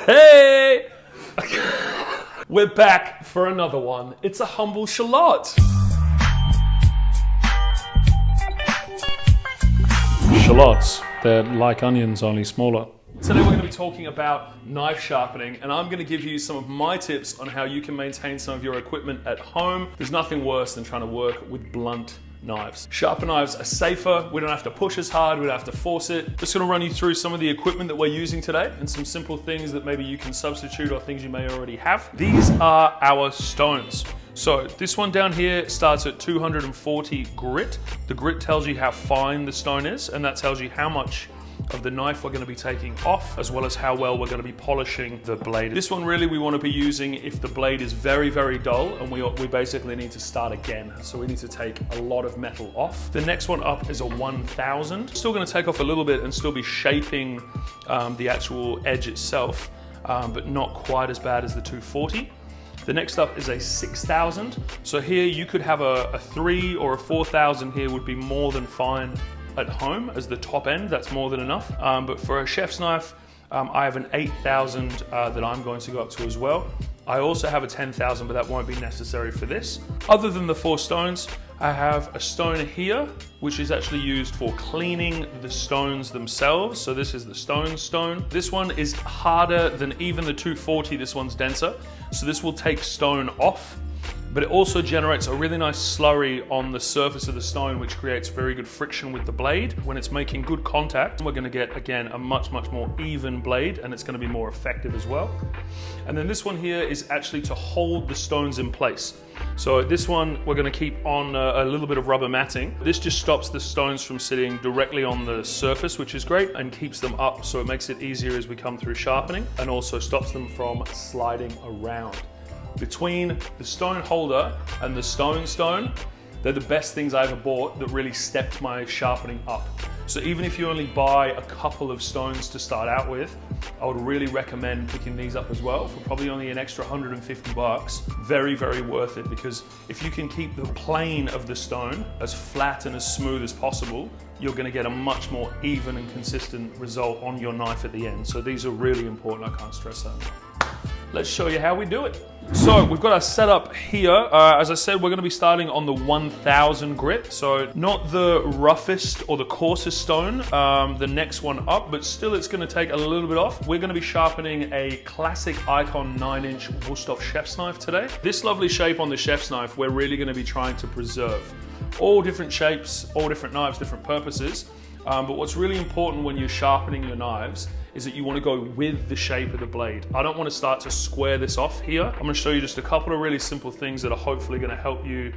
Hey! We're back for another one. It's a humble shallot. Shallots, they're like onions, only smaller. Today we're going to be talking about knife sharpening, and I'm going to give you some of my tips on how you can maintain some of your equipment at home. There's nothing worse than trying to work with blunt knives. Sharper knives are safer, we don't have to push as hard, we don't have to force it. Just gonna run you through some of the equipment that we're using today and some simple things that maybe you can substitute or things you may already have. These are our stones. So this one down here starts at 240 grit. The grit tells you how fine the stone is, and that tells you how much of the knife we're going to be taking off, as well as how well we're going to be polishing the blade. This one really we want to be using if the blade is very, very dull and we basically need to start again. So we need to take a lot of metal off. The next one up is a 1000. Still going to take off a little bit and still be shaping the actual edge itself, but not quite as bad as the 240. The next up is a 6000. So here you could have a 3 or a 4000 here would be more than fine at home as the top end. That's more than enough. But for a chef's knife, I have an 8000 that I'm going to go up to as well. I also have a 10,000, but that won't be necessary for this. Other than the 4 stones, I have a stone here, which is actually used for cleaning the stones themselves. So this is the stone. This one is harder than even the 240. This one's denser. So this will take stone off, but it also generates a really nice slurry on the surface of the stone, which creates very good friction with the blade. When it's making good contact, we're gonna get, again, a much more even blade, and it's gonna be more effective as well. And then this one here is actually to hold the stones in place. So this one, we're gonna keep on a little bit of rubber matting. This just stops the stones from sitting directly on the surface, which is great, and keeps them up, so it makes it easier as we come through sharpening, and also stops them from sliding around. Between the stone holder and the stone, they're the best things I ever bought that really stepped my sharpening up. So even if you only buy a couple of stones to start out with, I would really recommend picking these up as well for probably only an extra 150 bucks. Very, very worth it, because if you can keep the plane of the stone as flat and as smooth as possible, you're gonna get a much more even and consistent result on your knife at the end. So these are really important, I can't stress that enough. Let's show you how we do it. So we've got our setup here. As I said, we're gonna be starting on the 1000 grit. So not the roughest or the coarsest stone, the next one up, but still it's gonna take a little bit off. We're gonna be sharpening a classic Icon 9-inch Wüsthof chef's knife today. This lovely shape on the chef's knife, we're really gonna be trying to preserve. All different shapes, all different knives, different purposes. But what's really important when you're sharpening your knives is that you want to go with the shape of the blade. I don't want to start to square this off here. I'm going to show you just a couple of really simple things that are hopefully going to help you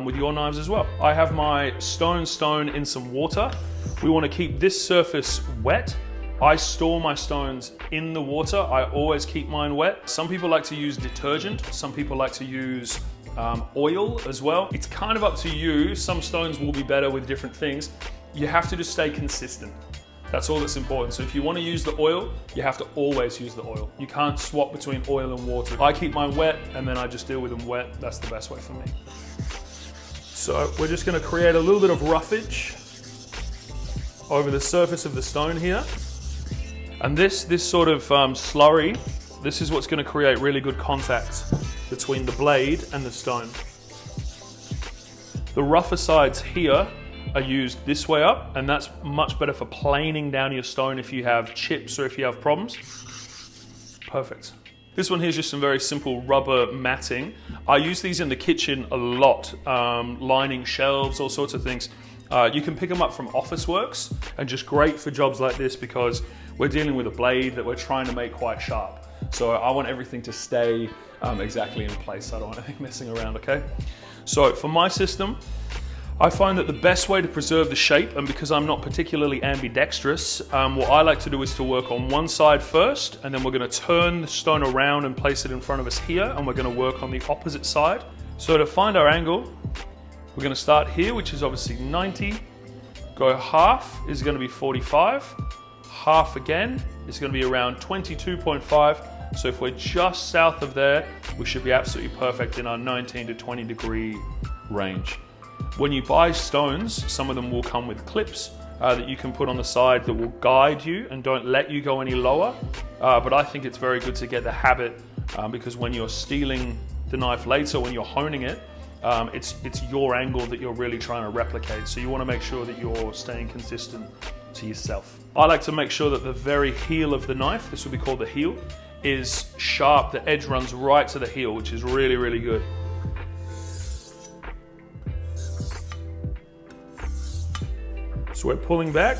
with your knives as well. I have my stone in some water. We want to keep this surface wet. I store my stones in the water. I always keep mine wet. Some people like to use detergent. Some people like to use oil as well. It's kind of up to you. Some stones will be better with different things. You have to just stay consistent. That's all that's important. So if you want to use the oil, you have to always use the oil. You can't swap between oil and water. I keep mine wet and then I just deal with them wet. That's the best way for me. So we're just going to create a little bit of roughage over the surface of the stone here. And this sort of slurry, this is what's going to create really good contact between the blade and the stone. The rougher sides here are used this way up, and that's much better for planing down your stone if you have chips or if you have problems. Perfect. This one here is just some very simple rubber matting. I use these in the kitchen a lot, lining shelves, all sorts of things. You can pick them up from Officeworks, and just great for jobs like this because we're dealing with a blade that we're trying to make quite sharp. So I want everything to stay exactly in place. I don't want anything messing around, okay? So for my system, I find that the best way to preserve the shape, and because I'm not particularly ambidextrous, what I like to do is to work on one side first, and then we're going to turn the stone around and place it in front of us here, and we're going to work on the opposite side. So to find our angle, we're going to start here, which is obviously 90, go half is going to be 45, half again is going to be around 22.5, so if we're just south of there, we should be absolutely perfect in our 19 to 20 degree range. When you buy stones, some of them will come with clips, that you can put on the side that will guide you and don't let you go any lower. But I think it's very good to get the habit because when you're stealing the knife later, when you're honing it, it's your angle that you're really trying to replicate. So you want to make sure that you're staying consistent to yourself. I like to make sure that the very heel of the knife, this would be called the heel, is sharp. The edge runs right to the heel, which is really, really good. So we're pulling back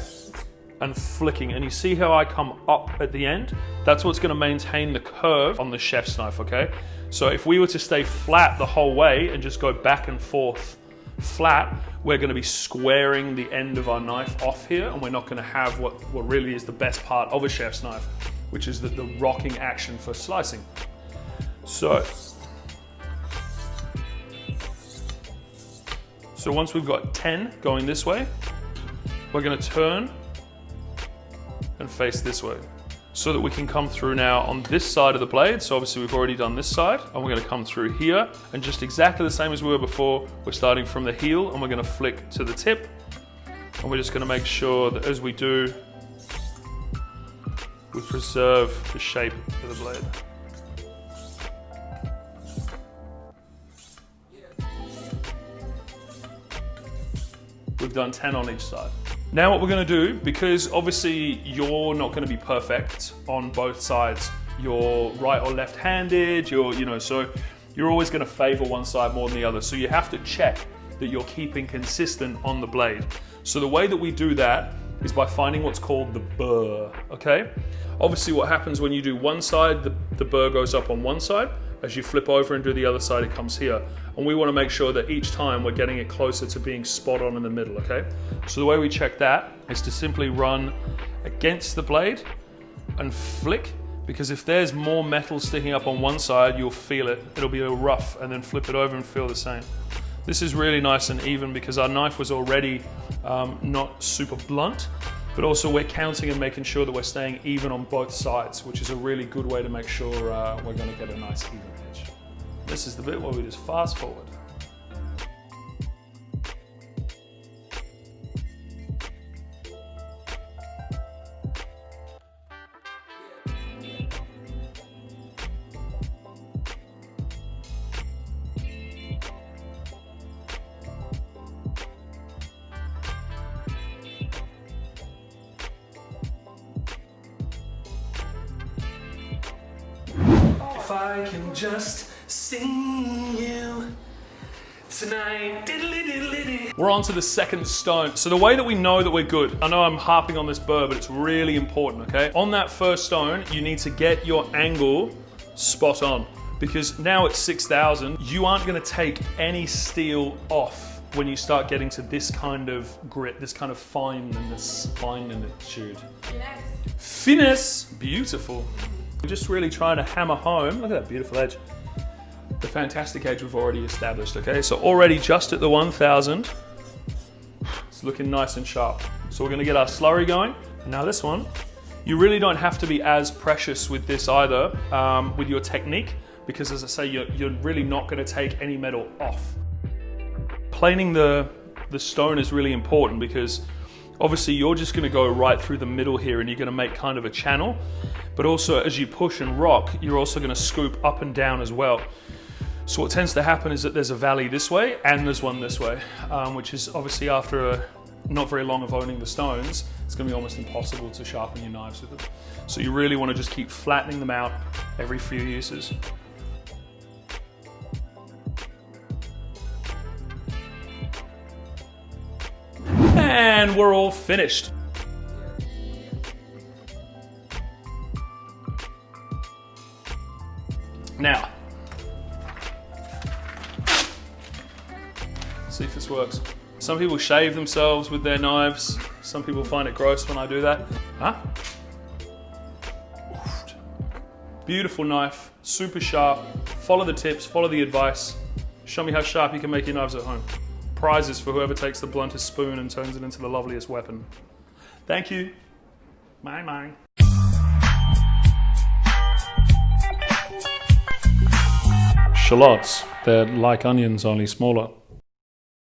and flicking, and you see how I come up at the end? That's what's going to maintain the curve on the chef's knife, okay? So if we were to stay flat the whole way and just go back and forth flat, we're going to be squaring the end of our knife off here, and we're not going to have what really is the best part of a chef's knife, which is the rocking action for slicing. So once we've got 10 going this way, we're going to turn and face this way so that we can come through now on this side of the blade. So obviously we've already done this side, and we're going to come through here, and just exactly the same as we were before, we're starting from the heel and we're going to flick to the tip, and we're just going to make sure that as we do, we preserve the shape of the blade. We've done 10 on each side. Now what we're going to do, because obviously you're not going to be perfect on both sides. You're right or left-handed, so you're always going to favor one side more than the other. So you have to check that you're keeping consistent on the blade. So the way that we do that is by finding what's called the burr, okay? Obviously what happens when you do one side, the burr goes up on one side. As you flip over and do the other side, it comes here. And we want to make sure that each time we're getting it closer to being spot on in the middle, okay? So the way we check that is to simply run against the blade and flick, because if there's more metal sticking up on one side, you'll feel it. It'll be a rough, and then flip it over and feel the same. This is really nice and even because our knife was already not super blunt, but also we're counting and making sure that we're staying even on both sides, which is a really good way to make sure we're going to get a nice even edge. This is the bit where we just fast forward. If I can just see you tonight. We're on to the second stone. So the way that we know that we're good, I know I'm harping on this burr, but it's really important, okay? On that first stone, you need to get your angle spot on, because now at 6,000, you aren't gonna take any steel off when you start getting to this kind of grit, this kind of finitude. Finesse, beautiful. We're just really trying to hammer home, look at that beautiful edge, the fantastic edge we've already established, okay? So already just at the 1,000, it's looking nice and sharp. So we're gonna get our slurry going. And now this one, you really don't have to be as precious with this either, with your technique, because as I say, you're really not gonna take any metal off. Planing the stone is really important because obviously you're just gonna go right through the middle here and you're gonna make kind of a channel, but also as you push and rock, you're also gonna scoop up and down as well. So what tends to happen is that there's a valley this way and there's one this way, which is obviously after not very long of owning the stones, it's gonna be almost impossible to sharpen your knives with them. So you really wanna just keep flattening them out every few uses. And we're all finished. Now, see if this works. Some people shave themselves with their knives. Some people find it gross when I do that. Huh? Beautiful knife, super sharp. Follow the tips, follow the advice. Show me how sharp you can make your knives at home. Prizes for whoever takes the bluntest spoon and turns it into the loveliest weapon. Thank you. Bye. Shallots, they're like onions, only smaller.